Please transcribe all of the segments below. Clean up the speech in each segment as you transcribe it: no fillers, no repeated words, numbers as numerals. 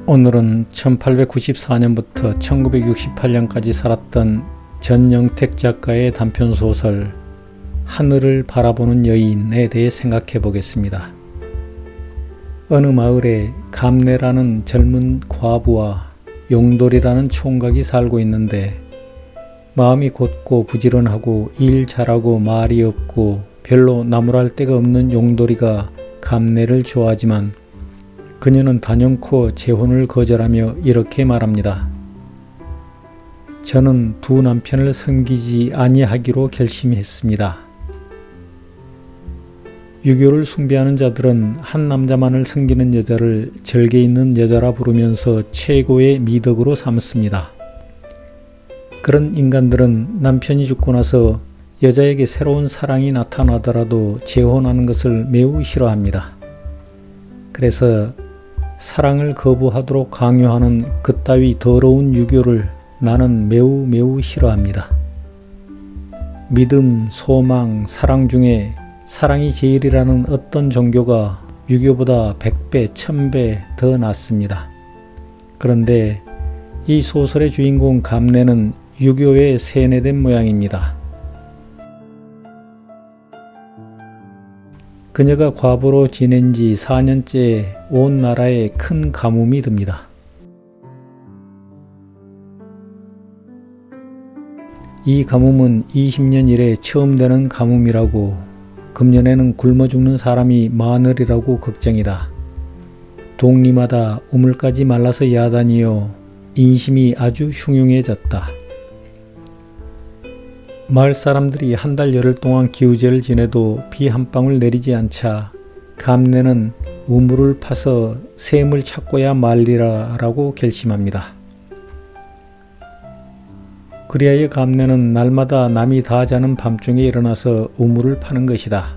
오늘은 1894년부터 1968년까지 살았던 전영택 작가의 단편소설 하늘을 바라보는 여인에 대해 생각해 보겠습니다. 어느 마을에 감내라는 젊은 과부와 용돌이라는 총각이 살고 있는데 마음이 곧고 부지런하고 일 잘하고 말이 없고 별로 나무랄 데가 없는 용돌이가 감내를 좋아하지만 그녀는 단연코 재혼을 거절하며 이렇게 말합니다. 저는 두 남편을 섬기지 아니하기로 결심했습니다. 유교를 숭배하는 자들은 한 남자만을 섬기는 여자를 절개 있는 여자라 부르면서 최고의 미덕으로 삼습니다. 그런 인간들은 남편이 죽고 나서 여자에게 새로운 사랑이 나타나더라도 재혼하는 것을 매우 싫어합니다. 그래서 사랑을 거부하도록 강요하는 그따위 더러운 유교를 나는 매우 싫어합니다. 믿음, 소망, 사랑 중에 사랑이 제일이라는 어떤 종교가 유교보다 100배, 1000배 더 낫습니다. 그런데 이 소설의 주인공 감내는 유교에 세뇌된 모양입니다. 그녀가 과부로 지낸 지 4년째 온 나라에 큰 가뭄이 듭니다. 이 가뭄은 20년 이래 처음 되는 가뭄이라고, 금년에는 굶어 죽는 사람이 많으리라고 걱정이다. 동리마다 우물까지 말라서 야단이요, 인심이 아주 흉흉해졌다. 마을 사람들이 한 달 열흘 동안 기우제를 지내도 비 한 방울 내리지 않자 감내는 우물을 파서 샘을 찾고야 말리라라고 결심합니다. 그리하여 감내는 날마다 남이 다 자는 밤중에 일어나서 우물을 파는 것이다.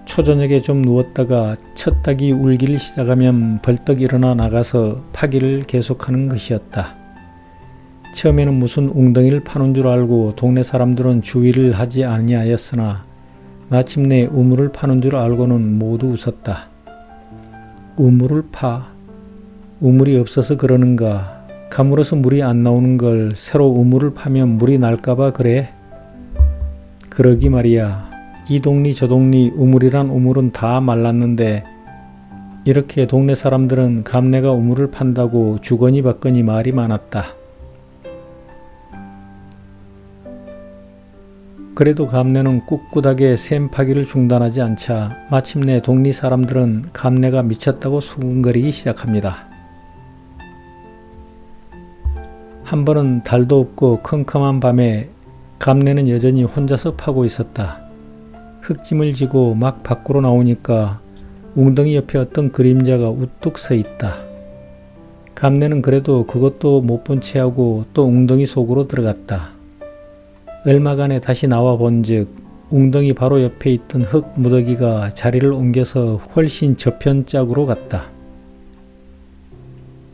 초저녁에 좀 누웠다가 첫 닭이 울기를 시작하면 벌떡 일어나 나가서 파기를 계속하는 것이었다. 처음에는 무슨 웅덩이를 파는 줄 알고 동네 사람들은 주의를 하지 아니하였으나 마침내 우물을 파는 줄 알고는 모두 웃었다. 우물을 파? 우물이 없어서 그러는가? 가물어서 물이 안 나오는 걸 새로 우물을 파면 물이 날까봐 그래? 그러기 말이야. 이 동리 저 동리 우물이란 우물은 다 말랐는데 이렇게 동네 사람들은 감내가 우물을 판다고 주거니 받거니 말이 많았다. 그래도 감내는 꿋꿋하게 샘 파기를 중단하지 않자 마침내 동리 사람들은 감내가 미쳤다고 수군거리기 시작합니다. 한 번은 달도 없고 컴컴한 밤에 감내는 여전히 혼자서 파고 있었다. 흙짐을 지고 막 밖으로 나오니까 웅덩이 옆에 어떤 그림자가 우뚝 서 있다. 감내는 그래도 그것도 못 본 채하고 또 웅덩이 속으로 들어갔다. 얼마간에 다시 나와 본즉 웅덩이 바로 옆에 있던 흙 무더기가 자리를 옮겨서 훨씬 저편 짝으로 갔다.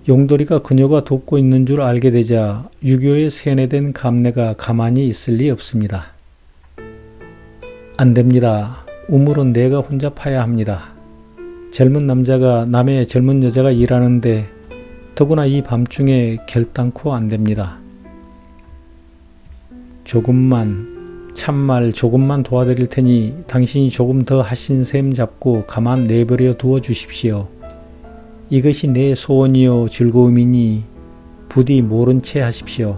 용돌이가 그녀가 돕고 있는 줄 알게 되자 유교에 세뇌된 감내가 가만히 있을 리 없습니다. 안 됩니다. 우물은 내가 혼자 파야 합니다. 젊은 남자가 남의 젊은 여자가 일하는데 더구나 이 밤중에 결단코 안 됩니다. 참말 조금만 도와드릴 테니 당신이 조금 더 하신 셈 잡고 가만 내버려 두어 주십시오. 이것이 내 소원이요 즐거움이니 부디 모른 채 하십시오.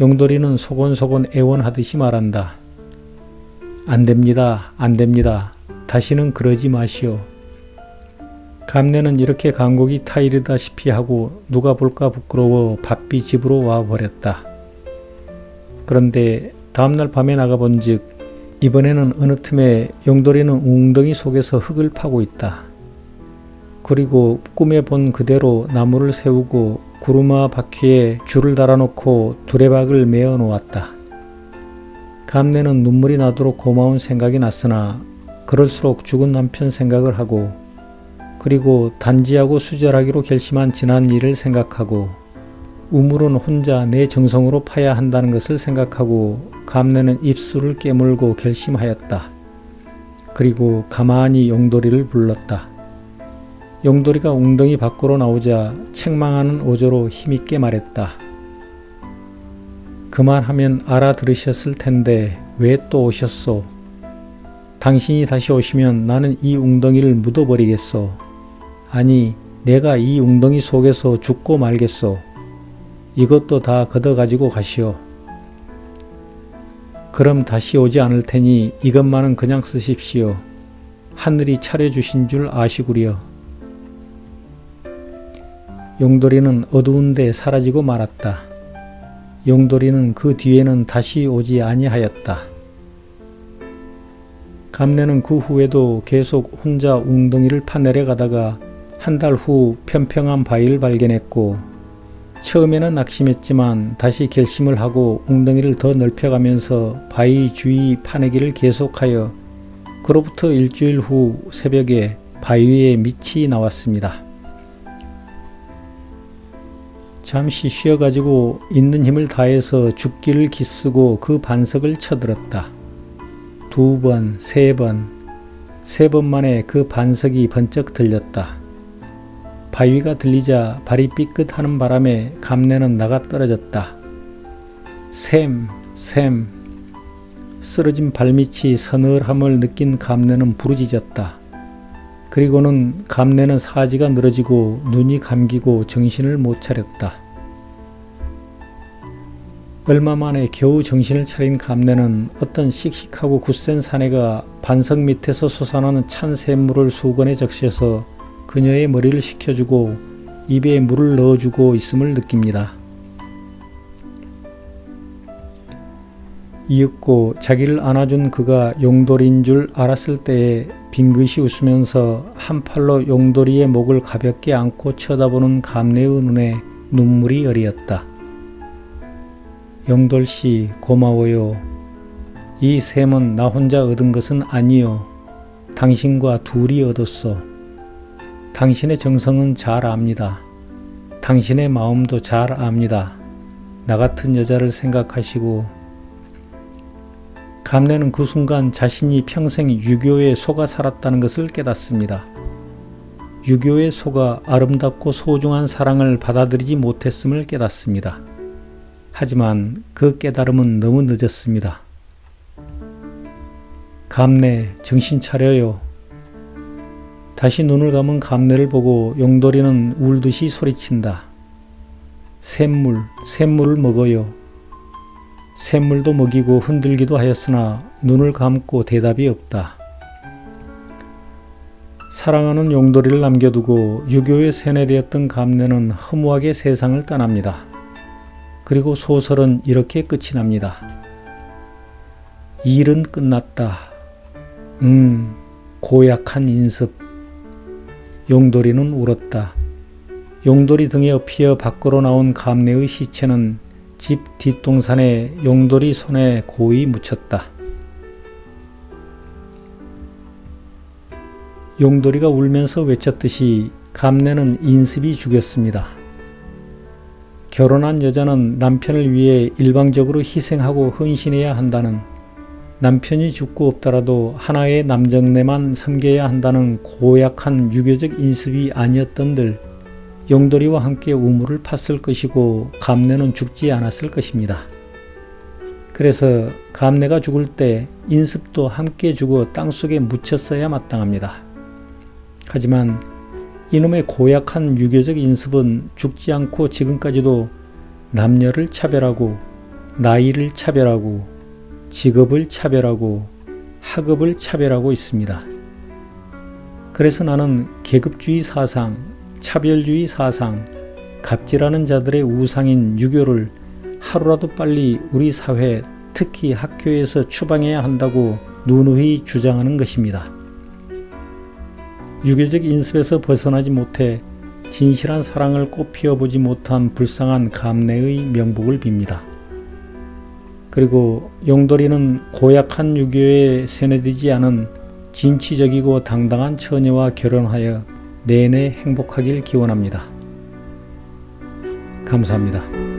용돌이는 소곤소곤 애원하듯이 말한다. 안 됩니다. 다시는 그러지 마시오. 감내는 이렇게 간곡이 타이르다시피 하고 누가 볼까 부끄러워 바삐 집으로 와버렸다. 그런데 다음날 밤에 나가본즉 이번에는 어느 틈에 용돌이는 웅덩이 속에서 흙을 파고 있다. 그리고 꿈에 본 그대로 나무를 세우고 구루마 바퀴에 줄을 달아놓고 두레박을 메어 놓았다. 감내는 눈물이 나도록 고마운 생각이 났으나 그럴수록 죽은 남편 생각을 하고 그리고 단지하고 수절하기로 결심한 지난 일을 생각하고 우물은 혼자 내 정성으로 파야 한다는 것을 생각하고 감내는 입술을 깨물고 결심하였다. 그리고 가만히 용돌이를 불렀다. 용돌이가 웅덩이 밖으로 나오자 책망하는 어조로 힘있게 말했다. 그만하면 알아들으셨을 텐데 왜 또 오셨소? 당신이 다시 오시면 나는 이 웅덩이를 묻어버리겠소. 아니, 내가 이 웅덩이 속에서 죽고 말겠소. 이것도 다 걷어가지고 가시오. 그럼 다시 오지 않을 테니 이것만은 그냥 쓰십시오. 하늘이 차려주신 줄 아시구려. 용돌이는 어두운데 사라지고 말았다. 용돌이는 그 뒤에는 다시 오지 아니하였다. 감내는 그 후에도 계속 혼자 웅덩이를 파내려가다가 한 달 후 평평한 바위를 발견했고 처음에는 낙심했지만 다시 결심을 하고 웅덩이를 더 넓혀가면서 바위 주위 파내기를 계속하여 그로부터 일주일 후 새벽에 바위에 밑이 나왔습니다. 잠시 쉬어가지고 있는 힘을 다해서 죽기를 기쓰고 그 반석을 쳐들었다. 2번, 3번, 3번 만에 그 반석이 번쩍 들렸다. 바위가 들리자 발이 삐끗하는 바람에 감내는 나가 떨어졌다. 샘, 쓰러진 발밑이 서늘함을 느낀 감내는 부르짖었다. 그리고는 감내는 사지가 늘어지고 눈이 감기고 정신을 못 차렸다. 얼마 만에 겨우 정신을 차린 감내는 어떤 씩씩하고 굳센 사내가 반석 밑에서 솟아나는 찬 샘물을 수건에 적셔서 그녀의 머리를 식혀주고 입에 물을 넣어주고 있음을 느낍니다. 이윽고 자기를 안아준 그가 용돌이인 줄 알았을 때에 빙긋이 웃으면서 한 팔로 용돌이의 목을 가볍게 안고 쳐다보는 감내의 눈에 눈물이 어리었다. 용돌씨 고마워요. 이 샘은 나 혼자 얻은 것은 아니요. 당신과 둘이 얻었소. 당신의 정성은 잘 압니다. 당신의 마음도 잘 압니다. 나 같은 여자를 생각하시고. 감내는 그 순간 자신이 평생 유교에 속아 살았다는 것을 깨닫습니다. 유교에 속아 아름답고 소중한 사랑을 받아들이지 못했음을 깨닫습니다. 하지만 그 깨달음은 너무 늦었습니다. 감내, 정신 차려요. 다시 눈을 감은 감내를 보고 용돌이는 울듯이 소리친다. 샘물을 먹어요. 샘물도 먹이고 흔들기도 하였으나 눈을 감고 대답이 없다. 사랑하는 용돌이를 남겨두고 유교에 세뇌되었던 감내는 허무하게 세상을 떠납니다. 그리고 소설은 이렇게 끝이 납니다. 일은 끝났다. 고약한 인습. 용돌이는 울었다. 용돌이 등에 엎여 밖으로 나온 감내의 시체는 집 뒷동산에 용돌이 손에 고이 묻혔다. 용돌이가 울면서 외쳤듯이 감내는 인습이 죽였습니다. 결혼한 여자는 남편을 위해 일방적으로 희생하고 헌신해야 한다는, 남편이 죽고 없더라도 하나의 남정네만 섬겨야 한다는 고약한 유교적 인습이 아니었던들 용돌이와 함께 우물을 팠을 것이고 감내는 죽지 않았을 것입니다. 그래서 감내가 죽을 때 인습도 함께 죽어 땅속에 묻혔어야 마땅합니다. 하지만 이놈의 고약한 유교적 인습은 죽지 않고 지금까지도 남녀를 차별하고 나이를 차별하고 직업을 차별하고 학업을 차별하고 있습니다. 그래서 나는 계급주의 사상, 차별주의 사상, 갑질하는 자들의 우상인 유교를 하루라도 빨리 우리 사회, 특히 학교에서 추방해야 한다고 누누이 주장하는 것입니다. 유교적 인습에서 벗어나지 못해 진실한 사랑을 꽃피워보지 못한 불쌍한 감내의 명복을 빕니다. 그리고 용돌이는 고약한 유교에 세뇌되지 않은 진취적이고 당당한 처녀와 결혼하여 내내 행복하길 기원합니다. 감사합니다.